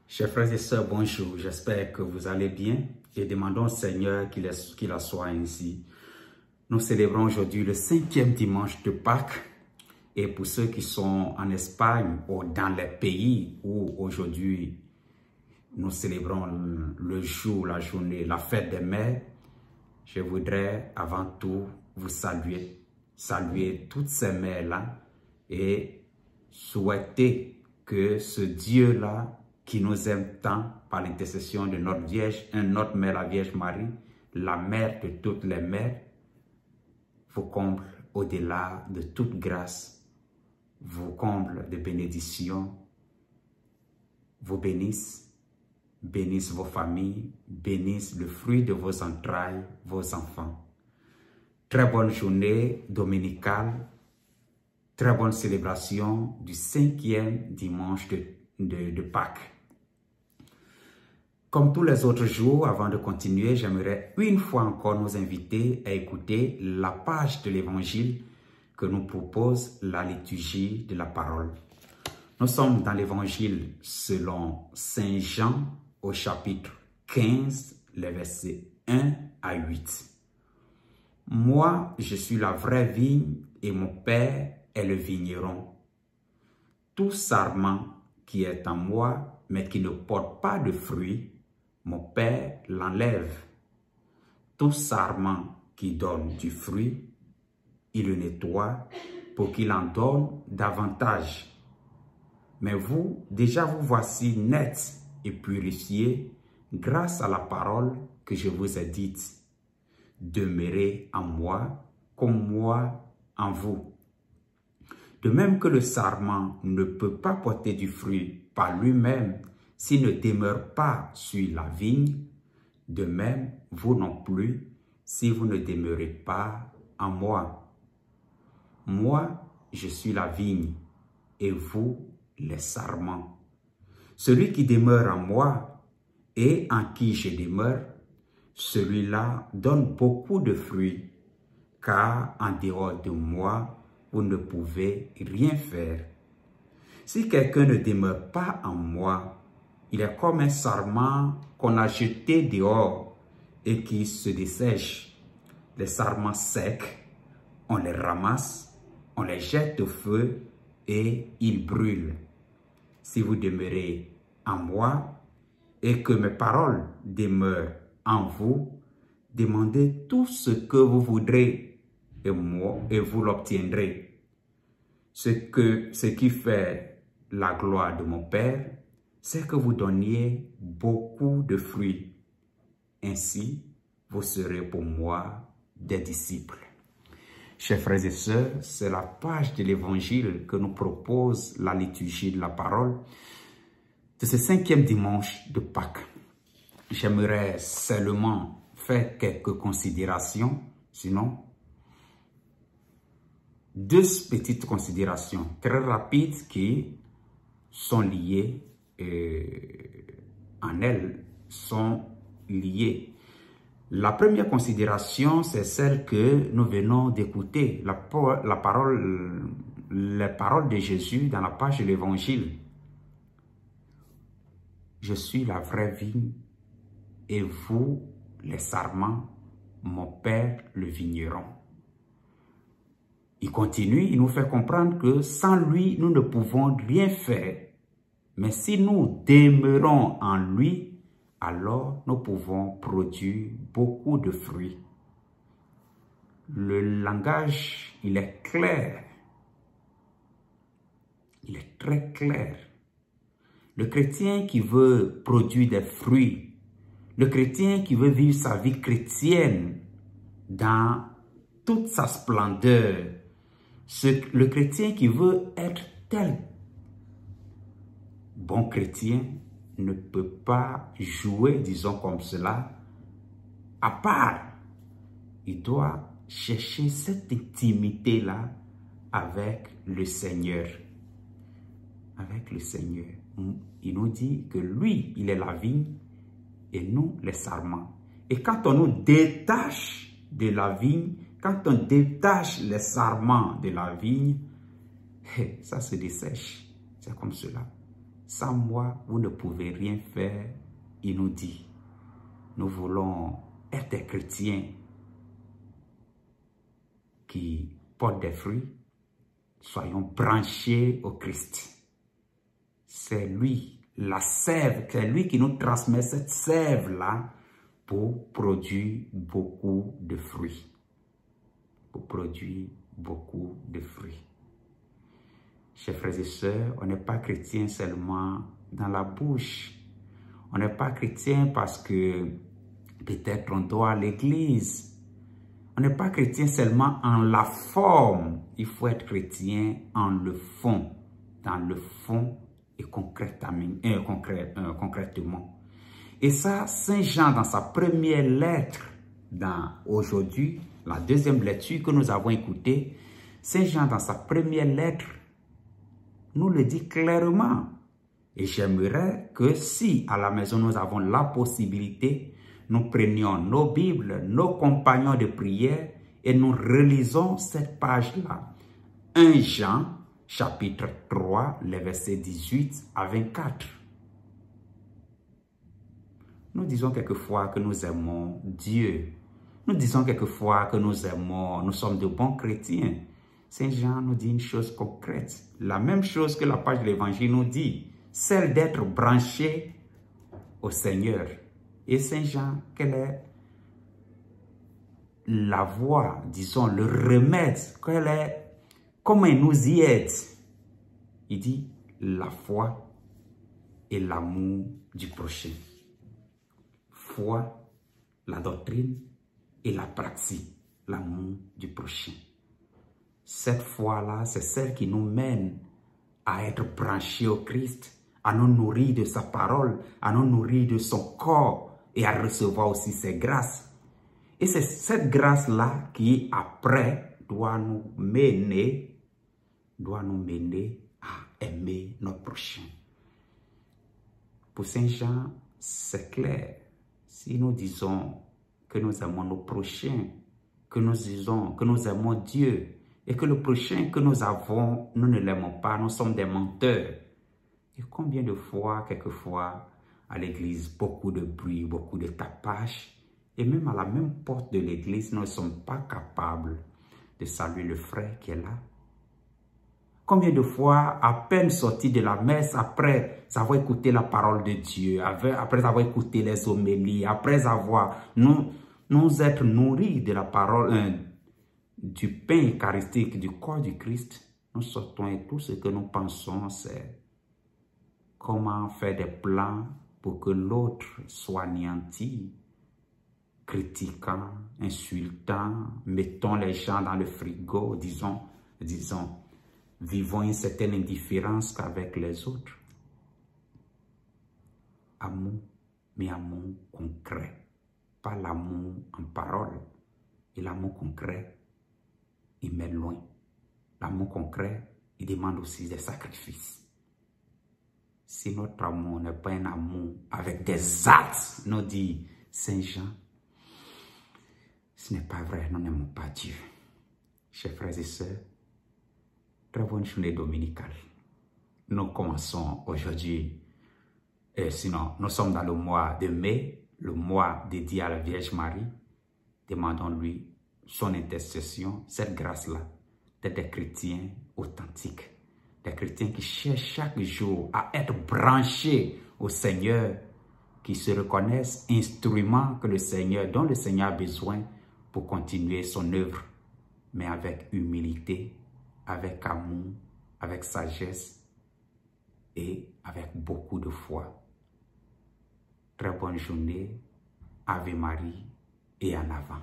Chers frères et sœurs, bonjour. J'espère que vous allez bien et demandons au Seigneur qu'il en soit ainsi. Nous célébrons aujourd'hui le 5e dimanche de Pâques. Et pour ceux qui sont en Espagne ou dans les pays où aujourd'hui nous célébrons le jour, la journée, la fête des mères, je voudrais avant tout vous saluer toutes ces mères-là et souhaiter que ce Dieu-là qui nous aime tant par l'intercession de notre Vierge, notre Mère, la Vierge Marie, la mère de toutes les mères, vous comble au-delà de toute grâce, vous comble de bénédictions, vous bénisse vos familles, bénisse le fruit de vos entrailles, vos enfants. Très bonne journée dominicale, très bonne célébration du 5e dimanche de Pâques. Comme tous les autres jours, avant de continuer, j'aimerais une fois encore nous inviter à écouter la page de l'Évangile que nous propose la liturgie de la parole. Nous sommes dans l'Évangile selon Saint Jean au chapitre 15, les versets 1 à 8. Moi, je suis la vraie vigne et mon Père est le vigneron. Tout sarment qui est en moi, mais qui ne porte pas de fruits, mon Père l'enlève. Tout sarment qui donne du fruit, il le nettoie pour qu'il en donne davantage. Mais vous, déjà vous voici nets et purifiés grâce à la parole que je vous ai dite. Demeurez en moi comme moi en vous. De même que le sarment ne peut pas porter du fruit par lui-même s'il ne demeure pas sur la vigne, de même vous non plus si vous ne demeurez pas en moi. Moi, je suis la vigne et vous les sarments. Celui qui demeure en moi et en qui je demeure, celui-là donne beaucoup de fruits, car en dehors de moi, vous ne pouvez rien faire. Si quelqu'un ne demeure pas en moi, il est comme un sarment qu'on a jeté dehors et qui se dessèche. Les sarments secs, on les ramasse, on les jette au feu et ils brûlent. Si vous demeurez en moi et que mes paroles demeurent en vous, demandez tout ce que vous voudrez et vous l'obtiendrez. Ce qui fait la gloire de mon Père, c'est que vous donniez beaucoup de fruits. Ainsi, vous serez pour moi des disciples. Chers frères et sœurs, c'est la page de l'Évangile que nous propose la liturgie de la parole de ce 5e dimanche de Pâques. J'aimerais seulement faire quelques considérations, sinon 2 petites considérations très rapides qui sont liées en elles, sont liées. La première considération, c'est celle que nous venons d'écouter, les paroles de Jésus dans la page de l'Évangile. Je suis la vraie vigne et vous, les sarments, mon Père le vigneron. Il continue, il nous fait comprendre que sans lui, nous ne pouvons rien faire. Mais si nous demeurons en lui, alors nous pouvons produire beaucoup de fruits. Le langage, il est clair. Il est très clair. Le chrétien qui veut produire des fruits, le chrétien qui veut vivre sa vie chrétienne dans toute sa splendeur, le chrétien qui veut être tel bon chrétien ne peut pas jouer, disons comme cela, à part. Il doit chercher cette intimité-là avec le Seigneur. Avec le Seigneur. Il nous dit que lui, il est la vigne et nous, les sarments. Et quand on nous détache de la vigne, quand on détache les sarments de la vigne, ça se dessèche. C'est comme cela. Sans moi, vous ne pouvez rien faire. Il nous dit, nous voulons être des chrétiens qui portent des fruits. Soyons branchés au Christ. C'est lui, la sève, c'est lui qui nous transmet cette sève-là pour produire beaucoup de fruits. Pour produire beaucoup de fruits. Chers frères et sœurs, on n'est pas chrétien seulement dans la bouche. On n'est pas chrétien parce que peut-être on doit à l'église. On n'est pas chrétien seulement en la forme. Il faut être chrétien en le fond. Dans le fond et concrètement. Et ça, Saint Jean, dans sa première lettre, aujourd'hui, la deuxième lecture que nous avons écoutée, Saint Jean, dans sa première lettre, nous le dit clairement. Et j'aimerais que si à la maison nous avons la possibilité, nous prenions nos Bibles, nos compagnons de prière et nous relisons cette page-là. 1 Jean, chapitre 3, les versets 18 à 24. Nous disons quelquefois que nous aimons Dieu. Nous disons quelquefois que nous sommes de bons chrétiens. Saint Jean nous dit une chose concrète. La même chose que la page de l'Évangile nous dit. Celle d'être branché au Seigneur. Et Saint Jean, quelle est la voie, disons, le remède, comment il nous y aide? Il dit la foi et l'amour du prochain. Foi, la doctrine et la pratique, l'amour du prochain. Cette foi-là, c'est celle qui nous mène à être branchés au Christ, à nous nourrir de sa parole, à nous nourrir de son corps et à recevoir aussi ses grâces. Et c'est cette grâce-là qui, après, doit nous mener à aimer notre prochain. Pour Saint Jean, c'est clair. Si nous disons que nous aimons nos prochains, que nous disons que nous aimons Dieu, et que le prochain que nous avons, nous ne l'aimons pas, nous sommes des menteurs. Et combien de fois, quelquefois, à l'église, beaucoup de bruit, beaucoup de tapage, et même à la même porte de l'église, nous ne sommes pas capables de saluer le frère qui est là. Combien de fois, à peine sorti de la messe, après avoir écouté la parole de Dieu, après avoir écouté les homélies, après avoir nous être nourris de la parole, du pain eucharistique, du corps du Christ, nous sortons et tout ce que nous pensons, c'est comment faire des plans pour que l'autre soit anéanti, critiquant, insultant, mettons les gens dans le frigo, disons, vivons une certaine indifférence qu'avec les autres. Amour, mais amour concret, pas l'amour en parole. Et l'amour concret, il met loin. L'amour concret, il demande aussi des sacrifices. Si notre amour n'est pas un amour avec des actes, nous dit Saint Jean, ce n'est pas vrai, nous n'aimons pas Dieu. Chers frères et sœurs, très bonne journée dominicale. Nous commençons aujourd'hui, sinon nous sommes dans le mois de mai, le mois dédié à la Vierge Marie. Demandons-lui son intercession, cette grâce-là, d'être des chrétiens authentiques, des chrétiens qui cherchent chaque jour à être branchés au Seigneur, qui se reconnaissent instruments que le Seigneur, dont le Seigneur a besoin pour continuer son œuvre, mais avec humilité, avec amour, avec sagesse et avec beaucoup de foi. Très bonne journée, Ave Marie et en avant.